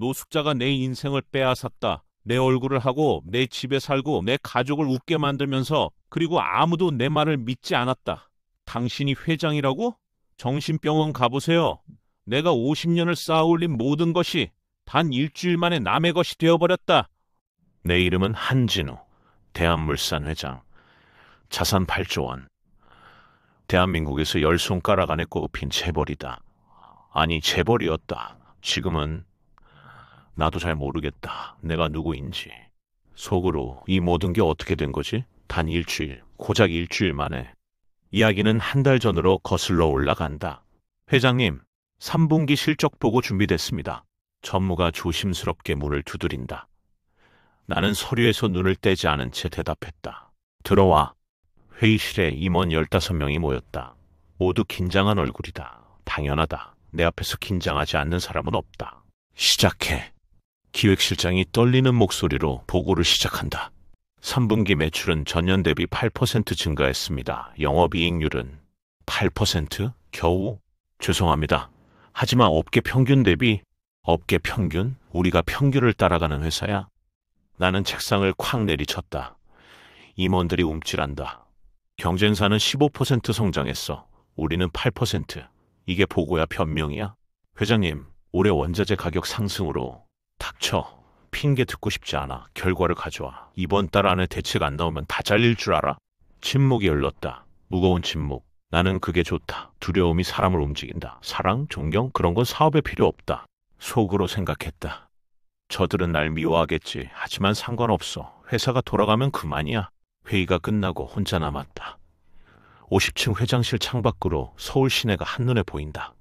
노숙자가 내 인생을 빼앗았다. 내 얼굴을 하고 내 집에 살고 내 가족을 웃게 만들면서 그리고 아무도 내 말을 믿지 않았다. 당신이 회장이라고? 정신병원 가보세요. 내가 50년을 쌓아올린 모든 것이 단 일주일 만에 남의 것이 되어버렸다. 내 이름은 한진우, 대한물산 회장. 자산 8조 원. 대한민국에서 10손가락 안에 꼽힌 재벌이다. 아니, 재벌이었다. 지금은 나도 잘 모르겠다. 내가 누구인지. 속으로 이 모든 게 어떻게 된 거지? 단 일주일, 고작 일주일 만에. 이야기는 한 달 전으로 거슬러 올라간다. 회장님, 3분기 실적 보고 준비됐습니다. 전무가 조심스럽게 문을 두드린다. 나는 서류에서 눈을 떼지 않은 채 대답했다. 들어와. 회의실에 임원 15명이 모였다. 모두 긴장한 얼굴이다. 당연하다. 내 앞에서 긴장하지 않는 사람은 없다. 시작해. 기획실장이 떨리는 목소리로 보고를 시작한다. 3분기 매출은 전년 대비 8% 증가했습니다. 영업이익률은 8%? 겨우? 죄송합니다. 하지만 업계 평균 대비, 업계 평균? 우리가 평균을 따라가는 회사야? 나는 책상을 콱 내리쳤다. 임원들이 움찔한다. 경쟁사는 15% 성장했어. 우리는 8%. 이게 보고야 변명이야? 회장님, 올해 원자재 가격 상승으로. 닥쳐. 핑계 듣고 싶지 않아. 결과를 가져와. 이번 달 안에 대책 안 나오면 다 잘릴 줄 알아? 침묵이 흘렀다. 무거운 침묵. 나는 그게 좋다. 두려움이 사람을 움직인다. 사랑, 존경, 그런 건 사업에 필요 없다. 속으로 생각했다. 저들은 날 미워하겠지. 하지만 상관없어. 회사가 돌아가면 그만이야. 회의가 끝나고 혼자 남았다. 50층 회장실 창밖으로 서울 시내가 한눈에 보인다.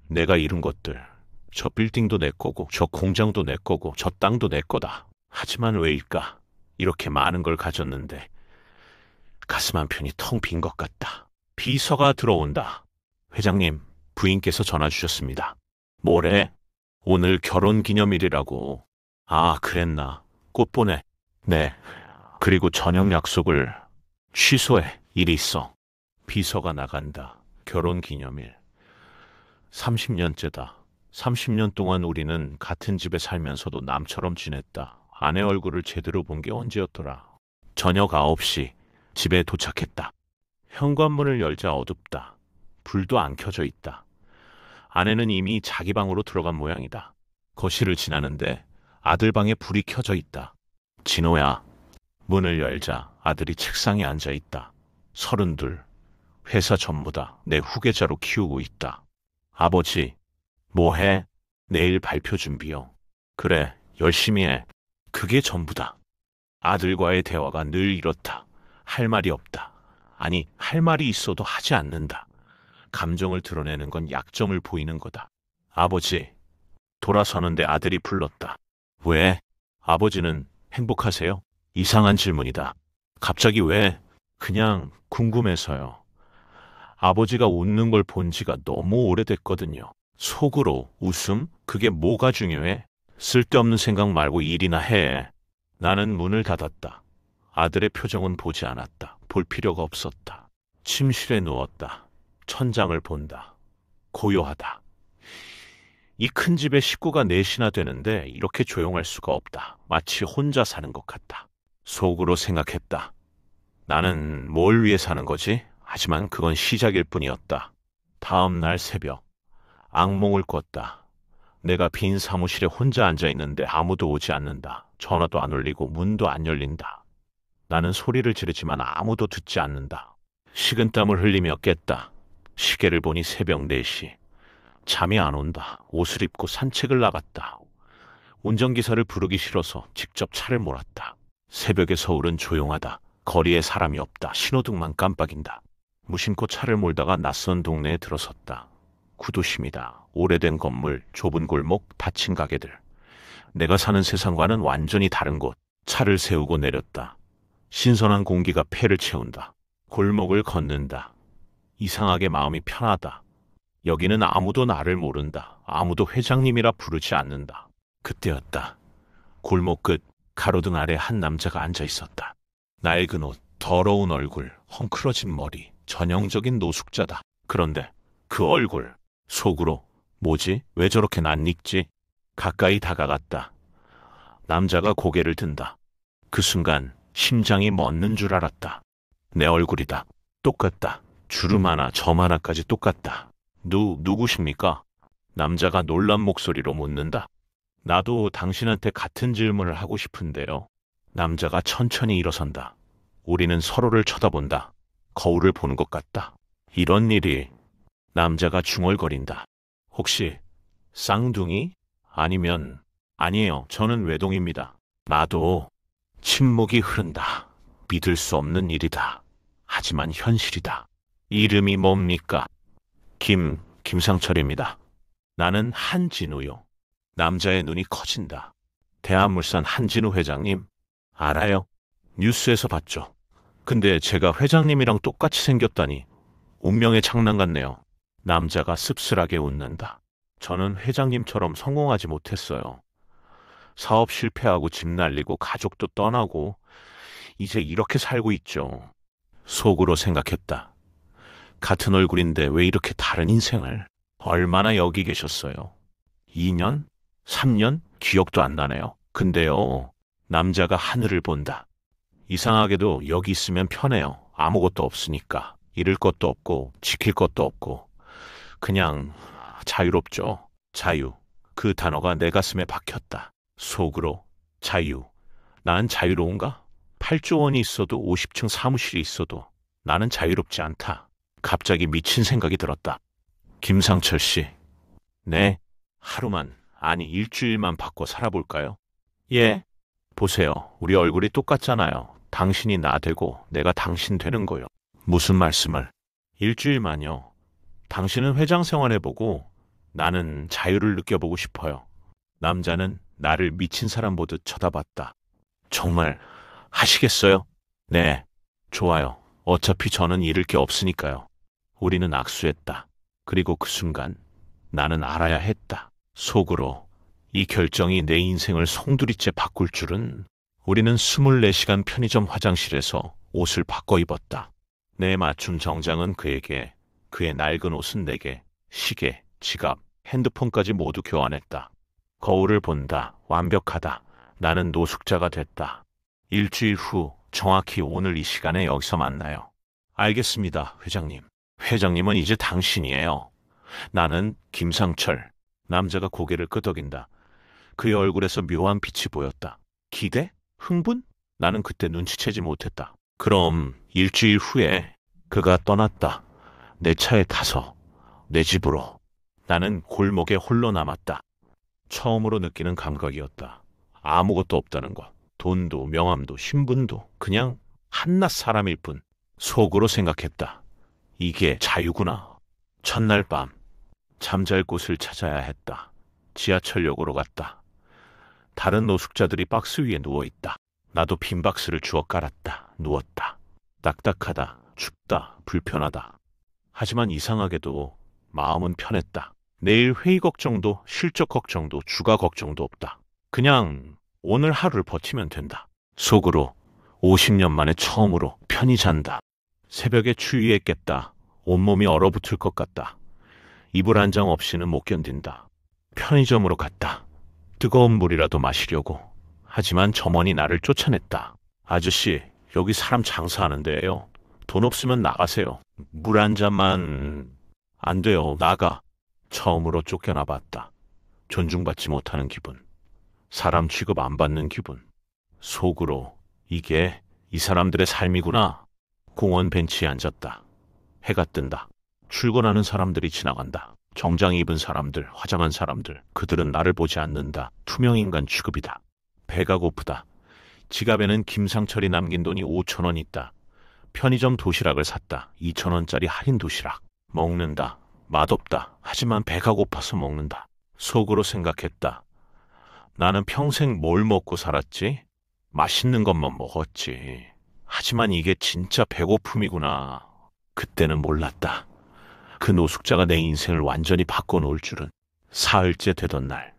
내가 이룬 것들, 저 빌딩도 내 거고 저 공장도 내 거고 저 땅도 내 거다. 하지만 왜일까? 이렇게 많은 걸 가졌는데 가슴 한편이 텅 빈 것 같다. 비서가 들어온다. 회장님, 부인께서 전화 주셨습니다. 뭐래? 오늘 결혼기념일이라고. 아, 그랬나. 꽃 보내. 네. 그리고 저녁 약속을 취소해. 일이 있어. 비서가 나간다. 결혼기념일. 30년째다. 30년 동안 우리는 같은 집에 살면서도 남처럼 지냈다. 아내 얼굴을 제대로 본 게 언제였더라. 저녁 9시 집에 도착했다. 현관문을 열자 어둡다. 불도 안 켜져 있다. 아내는 이미 자기 방으로 들어간 모양이다. 거실을 지나는데 아들 방에 불이 켜져 있다. 진호야. 문을 열자 아들이 책상에 앉아 있다. 32. 회사 전무다. 내 후계자로 키우고 있다. 아버지, 뭐해? 내일 발표 준비요. 그래, 열심히 해. 그게 전부다. 아들과의 대화가 늘 이렇다. 할 말이 없다. 아니, 할 말이 있어도 하지 않는다. 감정을 드러내는 건 약점을 보이는 거다. 아버지. 돌아서는데 아들이 불렀다. 왜? 아버지는 행복하세요? 이상한 질문이다. 갑자기 왜? 그냥 궁금해서요. 아버지가 웃는 걸 본 지가 너무 오래됐거든요. 속으로 웃음? 그게 뭐가 중요해? 쓸데없는 생각 말고 일이나 해. 나는 문을 닫았다. 아들의 표정은 보지 않았다. 볼 필요가 없었다. 침실에 누웠다. 천장을 본다. 고요하다. 이 큰 집에 식구가 넷이나 되는데 이렇게 조용할 수가 없다. 마치 혼자 사는 것 같다. 속으로 생각했다. 나는 뭘 위해 사는 거지? 하지만 그건 시작일 뿐이었다. 다음 날 새벽. 악몽을 꿨다. 내가 빈 사무실에 혼자 앉아 있는데 아무도 오지 않는다. 전화도 안 울리고 문도 안 열린다. 나는 소리를 지르지만 아무도 듣지 않는다. 식은땀을 흘리며 깼다. 시계를 보니 새벽 4시. 잠이 안 온다. 옷을 입고 산책을 나갔다. 운전기사를 부르기 싫어서 직접 차를 몰았다. 새벽의 서울은 조용하다. 거리에 사람이 없다. 신호등만 깜빡인다. 무심코 차를 몰다가 낯선 동네에 들어섰다. 구도심이다. 오래된 건물, 좁은 골목, 닫힌 가게들. 내가 사는 세상과는 완전히 다른 곳. 차를 세우고 내렸다. 신선한 공기가 폐를 채운다. 골목을 걷는다. 이상하게 마음이 편하다. 여기는 아무도 나를 모른다. 아무도 회장님이라 부르지 않는다. 그때였다. 골목 끝 가로등 아래 한 남자가 앉아 있었다. 낡은 옷, 더러운 얼굴, 헝클어진 머리, 전형적인 노숙자다. 그런데 그 얼굴, 속으로 뭐지? 왜 저렇게 낯익지? 가까이 다가갔다. 남자가 고개를 든다. 그 순간 심장이 멎는 줄 알았다. 내 얼굴이다. 똑같다. 주름 하나, 점 하나까지 똑같다. 누구십니까? 남자가 놀란 목소리로 묻는다. 나도 당신한테 같은 질문을 하고 싶은데요. 남자가 천천히 일어선다. 우리는 서로를 쳐다본다. 거울을 보는 것 같다. 이런 일이. 남자가 중얼거린다. 혹시 쌍둥이? 아니에요. 저는 외동입니다. 나도. 침묵이 흐른다. 믿을 수 없는 일이다. 하지만 현실이다. 이름이 뭡니까? 김상철입니다. 나는 한진우요. 남자의 눈이 커진다. 대한물산 한진우 회장님. 알아요. 뉴스에서 봤죠. 근데 제가 회장님이랑 똑같이 생겼다니. 운명의 장난 같네요. 남자가 씁쓸하게 웃는다. 저는 회장님처럼 성공하지 못했어요. 사업 실패하고 집 날리고 가족도 떠나고 이제 이렇게 살고 있죠. 속으로 생각했다. 같은 얼굴인데 왜 이렇게 다른 인생을? 얼마나 여기 계셨어요? 2년? 3년? 기억도 안 나네요. 근데요. 남자가 하늘을 본다. 이상하게도 여기 있으면 편해요. 아무것도 없으니까. 잃을 것도 없고 지킬 것도 없고 그냥 자유롭죠. 자유. 그 단어가 내 가슴에 박혔다. 속으로 자유. 난 자유로운가? 8조 원이 있어도 50층 사무실이 있어도 나는 자유롭지 않다. 갑자기 미친 생각이 들었다. 김상철 씨. 네. 하루만, 아니 일주일만 바꿔 살아볼까요? 예. 보세요. 우리 얼굴이 똑같잖아요. 당신이 나 되고 내가 당신 되는 거요. 무슨 말씀을? 일주일만요. 당신은 회장 생활해보고 나는 자유를 느껴보고 싶어요. 남자는 나를 미친 사람 보듯 쳐다봤다. 정말 하시겠어요? 네. 좋아요. 어차피 저는 잃을 게 없으니까요. 우리는 악수했다. 그리고 그 순간 나는 알아야 했다. 속으로 이 결정이 내 인생을 송두리째 바꿀 줄은. 우리는 24시간 편의점 화장실에서 옷을 바꿔 입었다. 내 맞춤 정장은 그에게, 그의 낡은 옷은 내게, 시계, 지갑, 핸드폰까지 모두 교환했다. 거울을 본다. 완벽하다. 나는 노숙자가 됐다. 일주일 후 정확히 오늘 이 시간에 여기서 만나요. 알겠습니다, 회장님. 회장님은 이제 당신이에요. 나는 김상철. 남자가 고개를 끄덕인다. 그의 얼굴에서 묘한 빛이 보였다. 기대? 흥분? 나는 그때 눈치채지 못했다. 그럼 일주일 후에 그가 떠났다. 내 차에 타서 내 집으로. 나는 골목에 홀로 남았다. 처음으로 느끼는 감각이었다. 아무것도 없다는 것. 돈도 명함도 신분도 그냥 한낱 사람일 뿐. 속으로 생각했다. 이게 자유구나. 첫날 밤 잠잘 곳을 찾아야 했다. 지하철역으로 갔다. 다른 노숙자들이 박스 위에 누워있다. 나도 빈 박스를 주워 깔았다. 누웠다. 딱딱하다. 춥다. 불편하다. 하지만 이상하게도 마음은 편했다. 내일 회의 걱정도 실적 걱정도 주가 걱정도 없다. 그냥 오늘 하루를 버티면 된다. 속으로 50년 만에 처음으로 편히 잔다. 새벽에 추위에 깼다. 온몸이 얼어붙을 것 같다. 이불 한 장 없이는 못 견딘다. 편의점으로 갔다. 뜨거운 물이라도 마시려고. 하지만 점원이 나를 쫓아냈다. 아저씨, 여기 사람 장사하는데요. 돈 없으면 나가세요. 물 한 잔만. 안 돼요. 나가. 처음으로 쫓겨나 봤다. 존중받지 못하는 기분. 사람 취급 안 받는 기분. 속으로 이게 이 사람들의 삶이구나. 공원 벤치에 앉았다. 해가 뜬다. 출근하는 사람들이 지나간다. 정장 입은 사람들, 화장한 사람들. 그들은 나를 보지 않는다. 투명인간 취급이다. 배가 고프다. 지갑에는 김상철이 남긴 돈이 5,000원 있다. 편의점 도시락을 샀다. 2,000원짜리 할인 도시락. 먹는다. 맛없다. 하지만 배가 고파서 먹는다. 속으로 생각했다. 나는 평생 뭘 먹고 살았지? 맛있는 것만 먹었지. 하지만 이게 진짜 배고픔이구나. 그때는 몰랐다. 그 노숙자가 내 인생을 완전히 바꿔놓을 줄은. 사흘째 되던 날,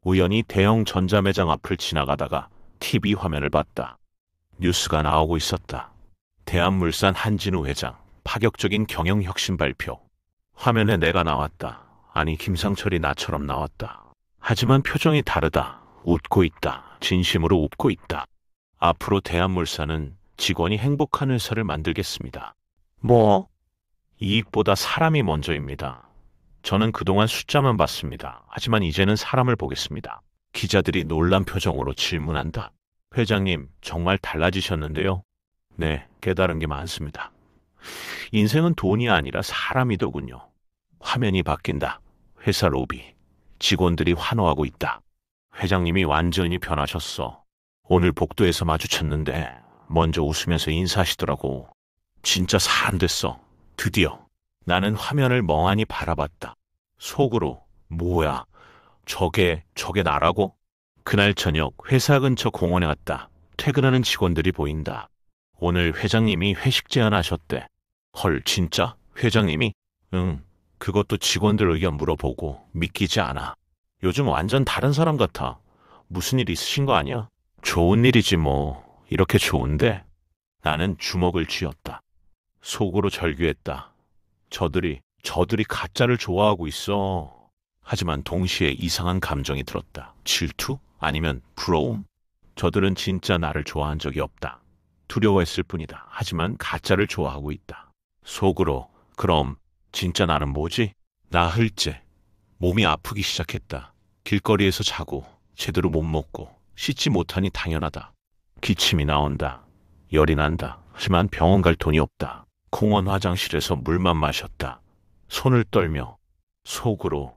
우연히 대형 전자매장 앞을 지나가다가 TV 화면을 봤다. 뉴스가 나오고 있었다. 대한물산 한진우 회장, 파격적인 경영혁신 발표. 화면에 내가 나왔다. 아니, 김상철이 나처럼 나왔다. 하지만 표정이 다르다. 웃고 있다. 진심으로 웃고 있다. 앞으로 대한물산은 직원이 행복한 회사를 만들겠습니다. 뭐? 이익보다 사람이 먼저입니다. 저는 그동안 숫자만 봤습니다. 하지만 이제는 사람을 보겠습니다. 기자들이 놀란 표정으로 질문한다. 회장님, 정말 달라지셨는데요? 네, 깨달은 게 많습니다. 인생은 돈이 아니라 사람이더군요. 화면이 바뀐다. 회사 로비. 직원들이 환호하고 있다. 회장님이 완전히 변하셨어. 오늘 복도에서 마주쳤는데 먼저 웃으면서 인사하시더라고. 진짜 사람 됐어. 드디어. 나는 화면을 멍하니 바라봤다. 속으로 뭐야? 저게 나라고? 그날 저녁 회사 근처 공원에 왔다. 퇴근하는 직원들이 보인다. 오늘 회장님이 회식 제안하셨대. 헐, 진짜? 회장님이? 응. 그것도 직원들 의견 물어보고 믿기지 않아. 요즘 완전 다른 사람 같아. 무슨 일 있으신 거 아니야? 좋은 일이지 뭐. 이렇게 좋은데? 나는 주먹을 쥐었다. 속으로 절규했다. 저들이 가짜를 좋아하고 있어. 하지만 동시에 이상한 감정이 들었다. 질투? 아니면 부러움? 저들은 진짜 나를 좋아한 적이 없다. 두려워했을 뿐이다. 하지만 가짜를 좋아하고 있다. 속으로 그럼 진짜 나는 뭐지? 나흘째. 몸이 아프기 시작했다. 길거리에서 자고 제대로 못 먹고 씻지 못하니 당연하다. 기침이 나온다. 열이 난다. 하지만 병원 갈 돈이 없다. 공원 화장실에서 물만 마셨다. 손을 떨며 속으로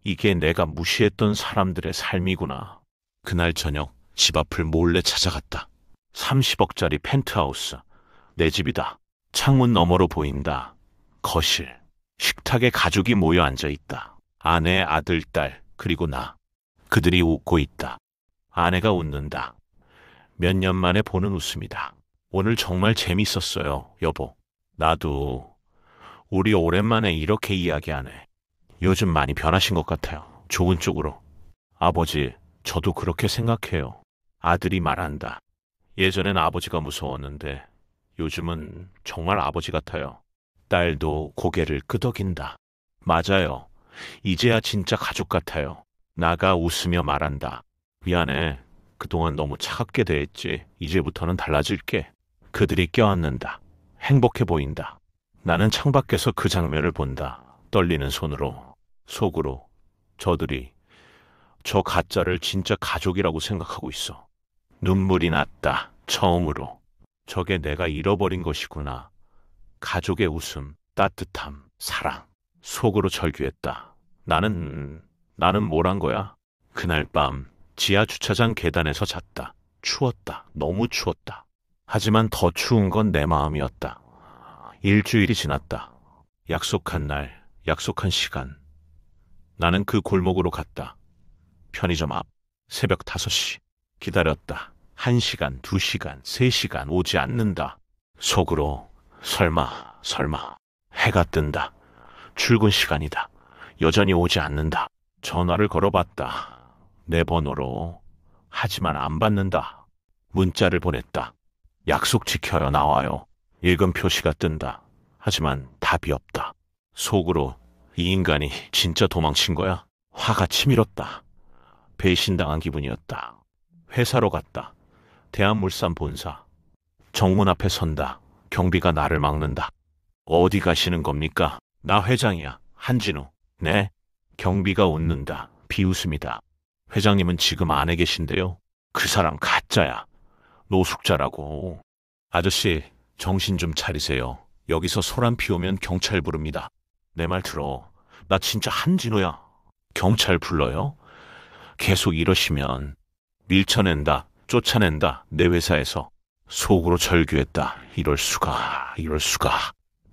이게 내가 무시했던 사람들의 삶이구나. 그날 저녁 집 앞을 몰래 찾아갔다. 30억짜리 펜트하우스. 내 집이다. 창문 너머로 보인다. 거실. 식탁에 가족이 모여 앉아 있다. 아내, 아들, 딸, 그리고 나. 그들이 웃고 있다. 아내가 웃는다. 몇 년 만에 보는 웃음이다. 오늘 정말 재밌었어요, 여보. 나도. 우리 오랜만에 이렇게 이야기하네. 요즘 많이 변하신 것 같아요. 좋은 쪽으로. 아버지, 저도 그렇게 생각해요. 아들이 말한다. 예전엔 아버지가 무서웠는데 요즘은 정말 아버지 같아요. 딸도 고개를 끄덕인다. 맞아요. 이제야 진짜 가족 같아요. 나가 웃으며 말한다. 미안해. 그동안 너무 차갑게 대했지. 이제부터는 달라질게. 그들이 껴안는다. 행복해 보인다. 나는 창밖에서 그 장면을 본다. 떨리는 손으로. 속으로. 저들이 저 가짜를 진짜 가족이라고 생각하고 있어. 눈물이 났다. 처음으로. 저게 내가 잃어버린 것이구나. 가족의 웃음, 따뜻함, 사랑. 속으로 절규했다. 나는 뭘 한 거야? 그날 밤 지하 주차장 계단에서 잤다. 추웠다. 너무 추웠다. 하지만 더 추운 건 내 마음이었다. 일주일이 지났다. 약속한 날, 약속한 시간. 나는 그 골목으로 갔다. 편의점 앞. 새벽 5시. 기다렸다. 1시간, 2시간, 3시간 오지 않는다. 속으로 설마. 해가 뜬다. 출근 시간이다. 여전히 오지 않는다. 전화를 걸어봤다. 내 번호로. 하지만 안 받는다. 문자를 보냈다. 약속 지켜요. 나와요. 읽음 표시가 뜬다. 하지만 답이 없다. 속으로 이 인간이 진짜 도망친 거야? 화가 치밀었다. 배신당한 기분이었다. 회사로 갔다. 대한물산 본사. 정문 앞에 선다. 경비가 나를 막는다. 어디 가시는 겁니까? 나 회장이야. 한진우. 네. 경비가 웃는다. 비웃음이다. 회장님은 지금 안에 계신데요. 그 사람 가짜야. 노숙자라고. 아저씨, 정신 좀 차리세요. 여기서 소란 피우면 경찰 부릅니다. 내 말 들어. 나 진짜 한진우야. 경찰 불러요? 계속 이러시면 밀쳐낸다. 쫓아낸다. 내 회사에서. 속으로 절규했다. 이럴 수가.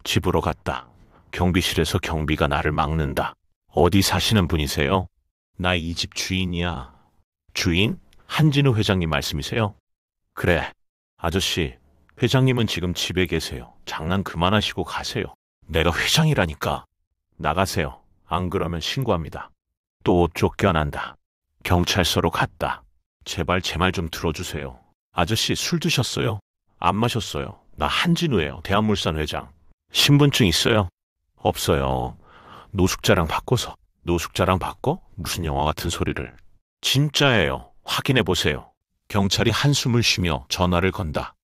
집으로 갔다. 경비실에서 경비가 나를 막는다. 어디 사시는 분이세요? 나 이 집 주인이야. 주인? 한진우 회장님 말씀이세요? 그래. 아저씨, 회장님은 지금 집에 계세요. 장난 그만하시고 가세요. 내가 회장이라니까. 나가세요. 안 그러면 신고합니다. 또 쫓겨난다. 경찰서로 갔다. 제발 제 말 좀 들어주세요. 아저씨 술 드셨어요? 안 마셨어요. 나 한진우예요. 대한물산 회장. 신분증 있어요? 없어요. 노숙자랑 바꿔서. 노숙자랑 바꿔? 무슨 영화 같은 소리를. 진짜예요. 확인해 보세요. 경찰이 한숨을 쉬며 전화를 건다.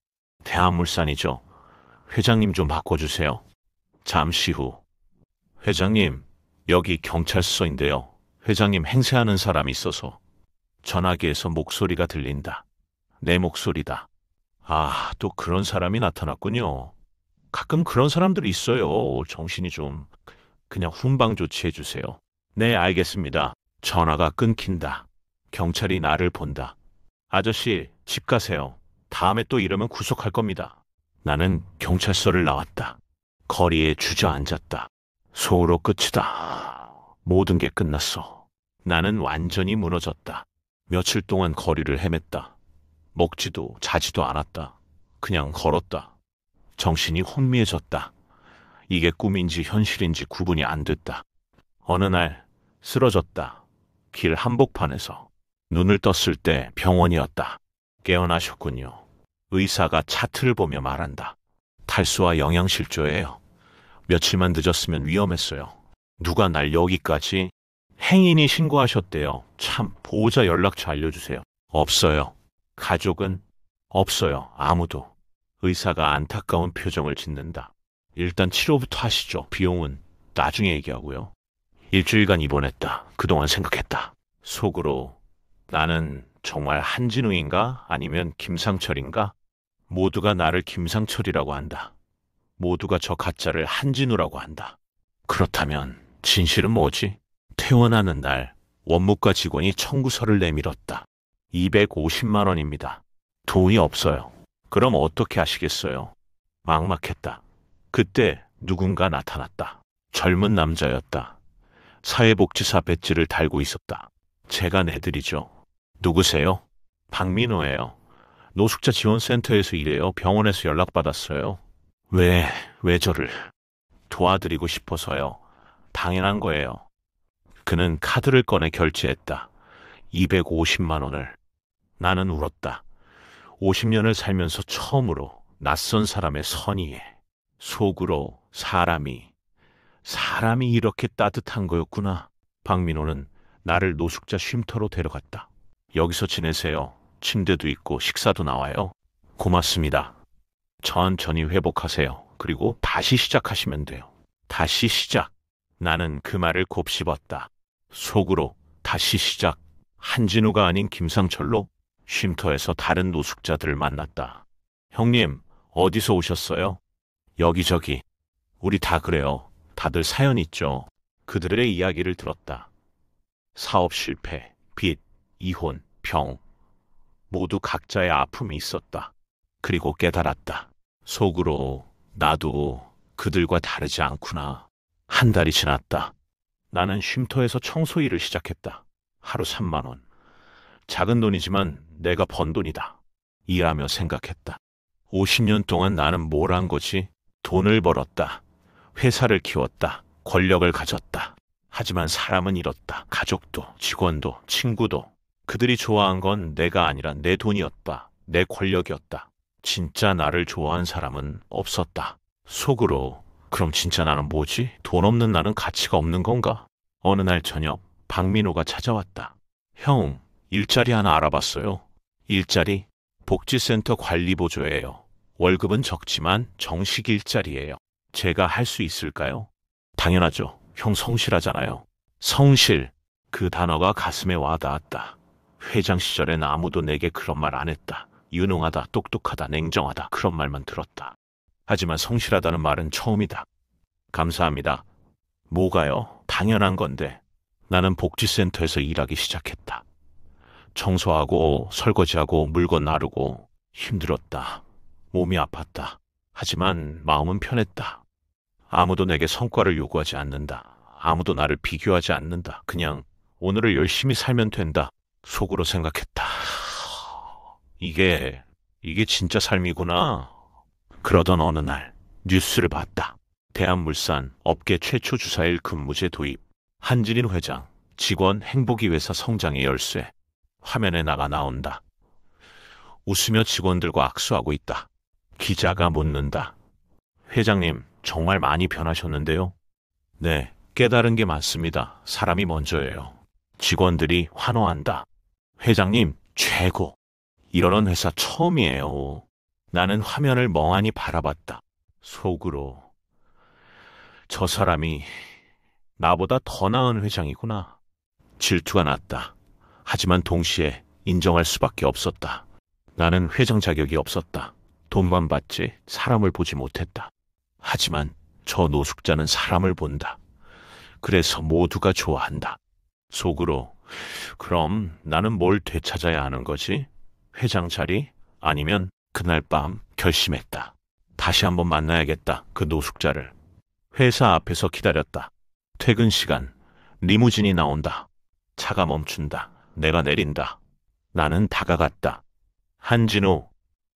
대한물산이죠. 회장님 좀 바꿔주세요. 잠시 후. 회장님, 여기 경찰서인데요. 회장님 행세하는 사람이 있어서. 전화기에서 목소리가 들린다. 내 목소리다. 아, 또 그런 사람이 나타났군요. 가끔 그런 사람들이 있어요. 정신이 좀. 그냥 훈방 조치해 주세요. 네, 알겠습니다. 전화가 끊긴다. 경찰이 나를 본다. 아저씨, 집 가세요. 다음에 또 이러면 구속할 겁니다. 나는 경찰서를 나왔다. 거리에 주저앉았다. 소로 끝이다. 모든 게 끝났어. 나는 완전히 무너졌다. 며칠 동안 거리를 헤맸다. 먹지도 자지도 않았다. 그냥 걸었다. 정신이 혼미해졌다. 이게 꿈인지 현실인지 구분이 안 됐다. 어느 날 쓰러졌다. 길 한복판에서. 눈을 떴을 때 병원이었다. 깨어나셨군요. 의사가 차트를 보며 말한다. 탈수와 영양실조예요. 며칠만 늦었으면 위험했어요. 누가 날 여기까지? 행인이 신고하셨대요. 참, 보호자 연락처 알려주세요. 없어요. 가족은? 없어요. 아무도. 의사가 안타까운 표정을 짓는다. 일단 치료부터 하시죠. 비용은 나중에 얘기하고요. 일주일간 입원했다. 그동안 생각했다. 속으로 나는 정말 한진우인가? 아니면 김상철인가? 모두가 나를 김상철이라고 한다. 모두가 저 가짜를 한진우라고 한다. 그렇다면 진실은 뭐지? 퇴원하는 날 원무과 직원이 청구서를 내밀었다. 250만 원입니다. 돈이 없어요. 그럼 어떻게 하시겠어요? 막막했다. 그때 누군가 나타났다. 젊은 남자였다. 사회복지사 배지를 달고 있었다. 제가 내드리죠. 누구세요? 박민호예요. 노숙자 지원센터에서 일해요. 병원에서 연락받았어요. 왜 저를? 도와드리고 싶어서요. 당연한 거예요. 그는 카드를 꺼내 결제했다. 250만 원을. 나는 울었다. 50년을 살면서 처음으로 낯선 사람의 선의에. 속으로 사람이 이렇게 따뜻한 거였구나. 박민호는 나를 노숙자 쉼터로 데려갔다. 여기서 지내세요. 침대도 있고 식사도 나와요. 고맙습니다. 천천히 회복하세요. 그리고 다시 시작하시면 돼요. 다시 시작. 나는 그 말을 곱씹었다. 속으로 다시 시작. 한진우가 아닌 김상철로 쉼터에서 다른 노숙자들을 만났다. 형님, 어디서 오셨어요? 여기저기. 우리 다 그래요. 다들 사연 있죠. 그들의 이야기를 들었다. 사업 실패, 빚, 이혼, 병. 모두 각자의 아픔이 있었다. 그리고 깨달았다. 속으로 나도 그들과 다르지 않구나. 한 달이 지났다. 나는 쉼터에서 청소 일을 시작했다. 하루 3만 원. 작은 돈이지만 내가 번 돈이다. 일하며 생각했다. 50년 동안 나는 뭘 한 거지? 돈을 벌었다. 회사를 키웠다. 권력을 가졌다. 하지만 사람은 잃었다. 가족도, 직원도, 친구도. 그들이 좋아한 건 내가 아니라 내 돈이었다. 내 권력이었다. 진짜 나를 좋아한 사람은 없었다. 속으로 그럼 진짜 나는 뭐지? 돈 없는 나는 가치가 없는 건가? 어느 날 저녁 박민호가 찾아왔다. 형, 일자리 하나 알아봤어요. 일자리? 복지센터 관리보조예요. 월급은 적지만 정식 일자리예요. 제가 할 수 있을까요? 당연하죠. 형 성실하잖아요. 성실. 그 단어가 가슴에 와닿았다. 회장 시절엔 아무도 내게 그런 말 안 했다. 유능하다, 똑똑하다, 냉정하다 그런 말만 들었다. 하지만 성실하다는 말은 처음이다. 감사합니다. 뭐가요? 당연한 건데. 나는 복지센터에서 일하기 시작했다. 청소하고 설거지하고 물건 나르고 힘들었다. 몸이 아팠다. 하지만 마음은 편했다. 아무도 내게 성과를 요구하지 않는다. 아무도 나를 비교하지 않는다. 그냥 오늘을 열심히 살면 된다. 속으로 생각했다. 이게 진짜 삶이구나. 그러던 어느 날 뉴스를 봤다. 대한물산 업계 최초 주사일 근무제 도입. 한진인 회장, 직원 행복이 회사 성장의 열쇠. 화면에 나온다. 웃으며 직원들과 악수하고 있다. 기자가 묻는다. 회장님, 정말 많이 변하셨는데요? 네, 깨달은 게 많습니다. 사람이 먼저예요. 직원들이 환호한다. 회장님, 최고. 이러는 회사 처음이에요. 나는 화면을 멍하니 바라봤다. 속으로, 저 사람이 나보다 더 나은 회장이구나. 질투가 났다. 하지만 동시에 인정할 수밖에 없었다. 나는 회장 자격이 없었다. 돈만 받지 사람을 보지 못했다. 하지만 저 노숙자는 사람을 본다. 그래서 모두가 좋아한다. 속으로, 그럼 나는 뭘 되찾아야 하는 거지? 회장 자리? 아니면 그날 밤 결심했다. 다시 한번 만나야겠다, 그 노숙자를. 회사 앞에서 기다렸다. 퇴근 시간, 리무진이 나온다. 차가 멈춘다. 내가 내린다. 나는 다가갔다. 한진우,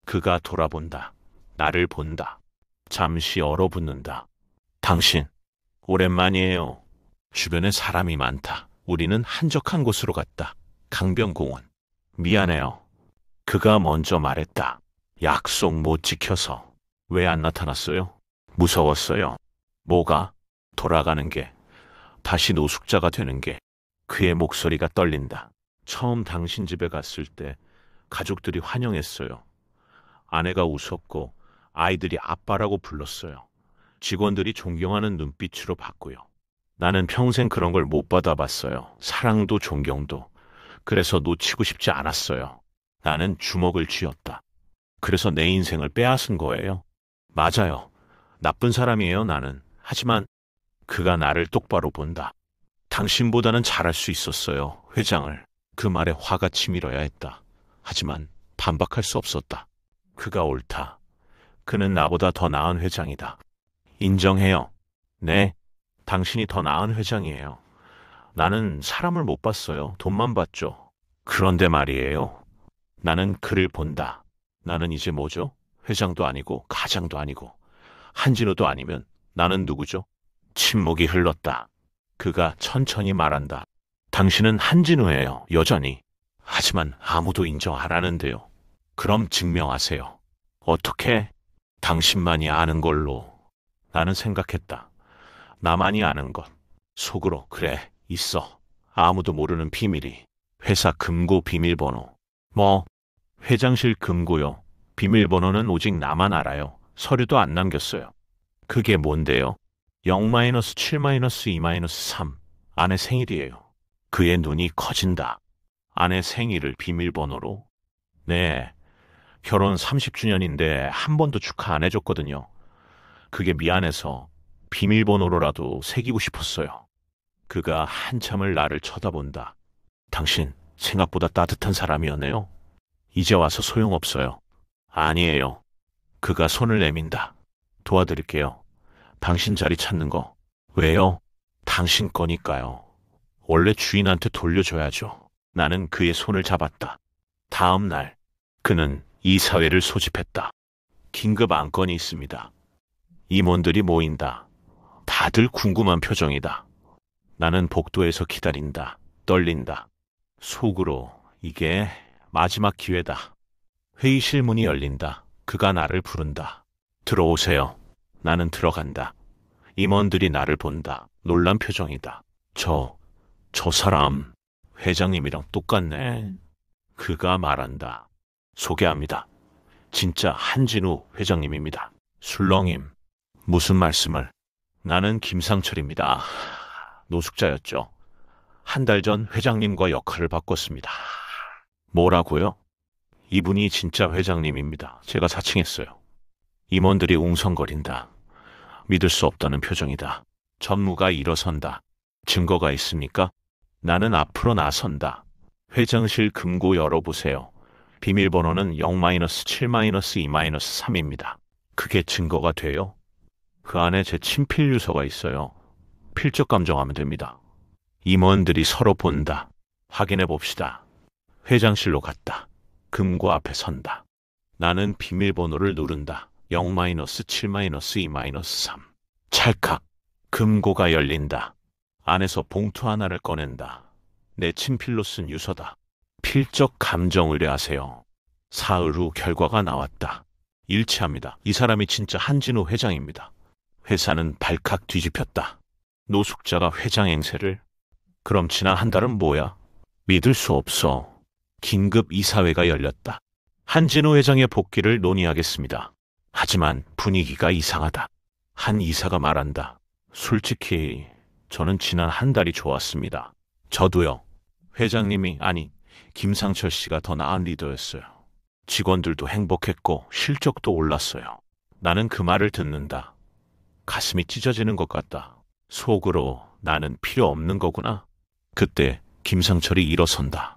그가 돌아본다. 나를 본다. 잠시 얼어붙는다. 당신, 오랜만이에요. 주변에 사람이 많다. 우리는 한적한 곳으로 갔다. 강변공원. 미안해요. 그가 먼저 말했다. 약속 못 지켜서. 왜 안 나타났어요? 무서웠어요. 뭐가? 돌아가는 게. 다시 노숙자가 되는 게. 그의 목소리가 떨린다. 처음 당신 집에 갔을 때 가족들이 환영했어요. 아내가 웃었고 아이들이 아빠라고 불렀어요. 직원들이 존경하는 눈빛으로 봤고요. 나는 평생 그런 걸 못 받아봤어요. 사랑도 존경도. 그래서 놓치고 싶지 않았어요. 나는 주먹을 쥐었다. 그래서 내 인생을 빼앗은 거예요. 맞아요. 나쁜 사람이에요, 나는. 하지만 그가 나를 똑바로 본다. 당신보다는 잘할 수 있었어요, 회장을. 그 말에 화가 치밀어야 했다. 하지만 반박할 수 없었다. 그가 옳다. 그는 나보다 더 나은 회장이다. 인정해요. 네, 당신이 더 나은 회장이에요. 나는 사람을 못 봤어요. 돈만 봤죠. 그런데 말이에요. 나는 그를 본다. 나는 이제 뭐죠? 회장도 아니고 가장도 아니고 한진우도 아니면 나는 누구죠? 침묵이 흘렀다. 그가 천천히 말한다. 당신은 한진우예요, 여전히. 하지만 아무도 인정 안 하는데요. 그럼 증명하세요. 어떻게? 당신만이 아는 걸로. 나는 생각했다. 나만이 아는 것. 속으로, 그래, 있어. 아무도 모르는 비밀이. 회사 금고 비밀번호. 뭐? 회장실 금고요. 비밀번호는 오직 나만 알아요. 서류도 안 남겼어요. 그게 뭔데요? 0-7-2-3. 아내 생일이에요. 그의 눈이 커진다. 아내 생일을 비밀번호로? 네. 결혼 30주년인데 한 번도 축하 안 해줬거든요. 그게 미안해서 비밀번호로라도 새기고 싶었어요. 그가 한참을 나를 쳐다본다. 당신 생각보다 따뜻한 사람이었네요. 이제 와서 소용없어요. 아니에요. 그가 손을 내민다. 도와드릴게요. 당신 자리 찾는 거. 왜요? 당신 거니까요. 원래 주인한테 돌려줘야죠. 나는 그의 손을 잡았다. 다음 날 그는 이사회를 소집했다. 긴급 안건이 있습니다. 임원들이 모인다. 다들 궁금한 표정이다. 나는 복도에서 기다린다. 떨린다. 속으로, 이게 마지막 기회다. 회의실 문이 열린다. 그가 나를 부른다. 들어오세요. 나는 들어간다. 임원들이 나를 본다. 놀란 표정이다. 저 사람 회장님이랑 똑같네. 그가 말한다. 소개합니다. 진짜 한진우 회장님입니다. 술렁임. 무슨 말씀을? 나는 김상철입니다. 노숙자였죠. 한 달 전 회장님과 역할을 바꿨습니다. 뭐라고요? 이분이 진짜 회장님입니다. 제가 사칭했어요. 임원들이 웅성거린다. 믿을 수 없다는 표정이다. 전무가 일어선다. 증거가 있습니까? 나는 앞으로 나선다. 회장실 금고 열어보세요. 비밀번호는 0-7-2-3입니다. 그게 증거가 돼요? 그 안에 제 친필 유서가 있어요. 필적 감정하면 됩니다. 임원들이 서로 본다. 확인해 봅시다. 회장실로 갔다. 금고 앞에 선다. 나는 비밀번호를 누른다. 0-7-2-3. 찰칵. 금고가 열린다. 안에서 봉투 하나를 꺼낸다. 내 친필로 쓴 유서다. 필적 감정 의뢰하세요. 사흘 후 결과가 나왔다. 일치합니다. 이 사람이 진짜 한진우 회장입니다. 회사는 발칵 뒤집혔다. 노숙자가 회장 행세를? 그럼 지난 한 달은 뭐야? 믿을 수 없어. 긴급 이사회가 열렸다. 한진우 회장의 복귀를 논의하겠습니다. 하지만 분위기가 이상하다. 한 이사가 말한다. 솔직히 저는 지난 한 달이 좋았습니다. 저도요. 회장님이, 아니, 김상철 씨가 더 나은 리더였어요. 직원들도 행복했고 실적도 올랐어요. 나는 그 말을 듣는다. 가슴이 찢어지는 것 같다. 속으로 나는 필요 없는 거구나. 그때 김상철이 일어선다.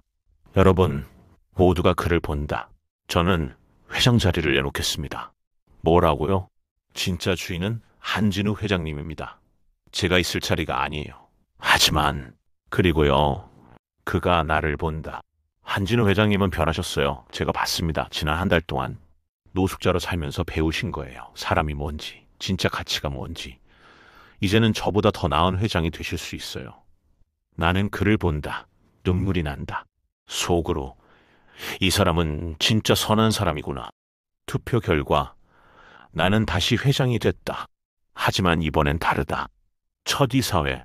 여러분, 모두가 그를 본다. 저는 회장 자리를 내놓겠습니다. 뭐라고요? 진짜 주인은 한진우 회장님입니다. 제가 있을 자리가 아니에요. 하지만, 그리고요, 그가 나를 본다. 한진우 회장님은 변하셨어요. 제가 봤습니다. 지난 한 달 동안 노숙자로 살면서 배우신 거예요. 사람이 뭔지, 진짜 가치가 뭔지. 이제는 저보다 더 나은 회장이 되실 수 있어요. 나는 그를 본다. 눈물이 난다. 속으로 이 사람은 진짜 선한 사람이구나. 투표 결과 나는 다시 회장이 됐다. 하지만 이번엔 다르다. 첫 이사회.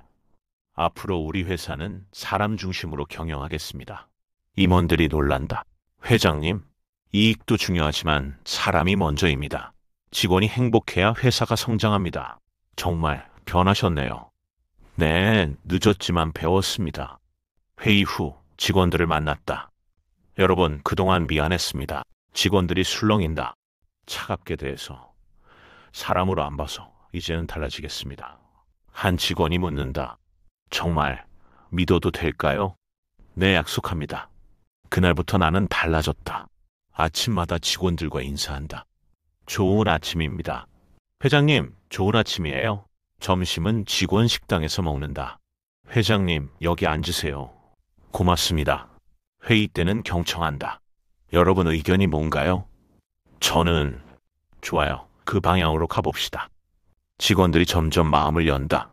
앞으로 우리 회사는 사람 중심으로 경영하겠습니다. 임원들이 놀란다. 회장님, 이익도 중요하지만 사람이 먼저입니다. 직원이 행복해야 회사가 성장합니다. 정말 변하셨네요. 네, 늦었지만 배웠습니다. 회의 후 직원들을 만났다. 여러분, 그동안 미안했습니다. 직원들이 술렁인다. 차갑게 대해서. 사람으로 안 봐서 이제는 달라지겠습니다. 한 직원이 묻는다. 정말 믿어도 될까요? 네, 약속합니다. 그날부터 나는 달라졌다. 아침마다 직원들과 인사한다. 좋은 아침입니다. 회장님, 좋은 아침이에요. 점심은 직원 식당에서 먹는다. 회장님, 여기 앉으세요. 고맙습니다. 회의 때는 경청한다. 여러분 의견이 뭔가요? 저는 좋아요. 그 방향으로 가봅시다. 직원들이 점점 마음을 연다.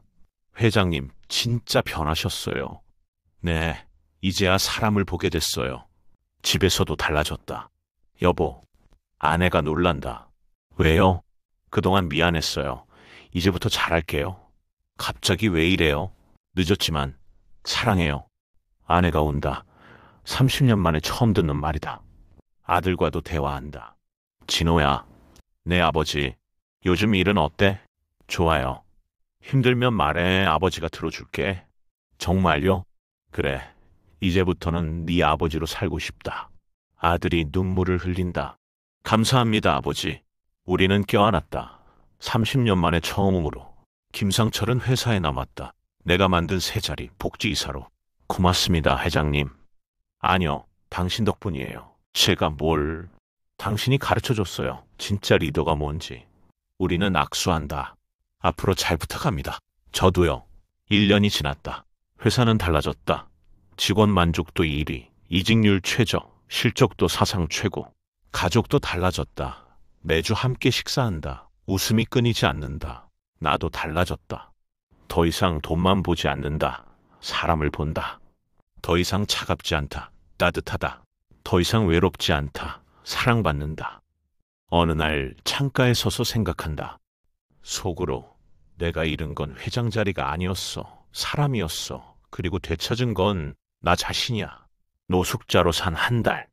회장님, 진짜 변하셨어요. 네, 이제야 사람을 보게 됐어요. 집에서도 달라졌다. 여보, 아내가 놀란다. 왜요? 그동안 미안했어요. 이제부터 잘할게요. 갑자기 왜 이래요? 늦었지만 사랑해요. 아내가 온다. 30년 만에 처음 듣는 말이다. 아들과도 대화한다. 진호야, 내 아버지, 요즘 일은 어때? 좋아요. 힘들면 말해, 아버지가 들어줄게. 정말요? 그래, 이제부터는 네 아버지로 살고 싶다. 아들이 눈물을 흘린다. 감사합니다, 아버지. 우리는 껴안았다. 30년 만에 처음으로. 김상철은 회사에 남았다. 내가 만든 새 자리, 복지이사로. 고맙습니다, 회장님. 아니요, 당신 덕분이에요. 제가 뭘... 당신이 가르쳐줬어요. 진짜 리더가 뭔지. 우리는 악수한다. 앞으로 잘 부탁합니다. 저도요. 1년이 지났다. 회사는 달라졌다. 직원 만족도 1위, 이직률 최저, 실적도 사상 최고. 가족도 달라졌다. 매주 함께 식사한다. 웃음이 끊이지 않는다. 나도 달라졌다. 더 이상 돈만 보지 않는다. 사람을 본다. 더 이상 차갑지 않다. 따뜻하다. 더 이상 외롭지 않다. 사랑받는다. 어느 날 창가에 서서 생각한다. 속으로 내가 잃은 건 회장 자리가 아니었어. 사람이었어. 그리고 되찾은 건 나 자신이야. 노숙자로 산 한 달.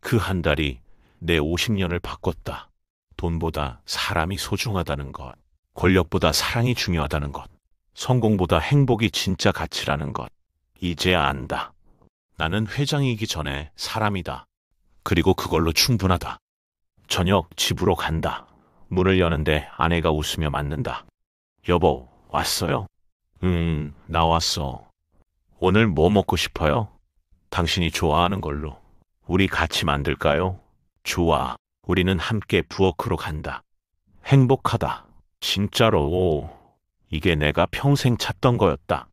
그 한 달이 내 50년을 바꿨다. 돈보다 사람이 소중하다는 것. 권력보다 사랑이 중요하다는 것. 성공보다 행복이 진짜 가치라는 것. 이제야 안다. 나는 회장이기 전에 사람이다. 그리고 그걸로 충분하다. 저녁 집으로 간다. 문을 여는데 아내가 웃으며 맞는다. 여보, 왔어요? 나 왔어. 오늘 뭐 먹고 싶어요? 당신이 좋아하는 걸로. 우리 같이 만들까요? 좋아. 우리는 함께 부엌으로 간다. 행복하다. 진짜로. 이게 내가 평생 찾던 거였다.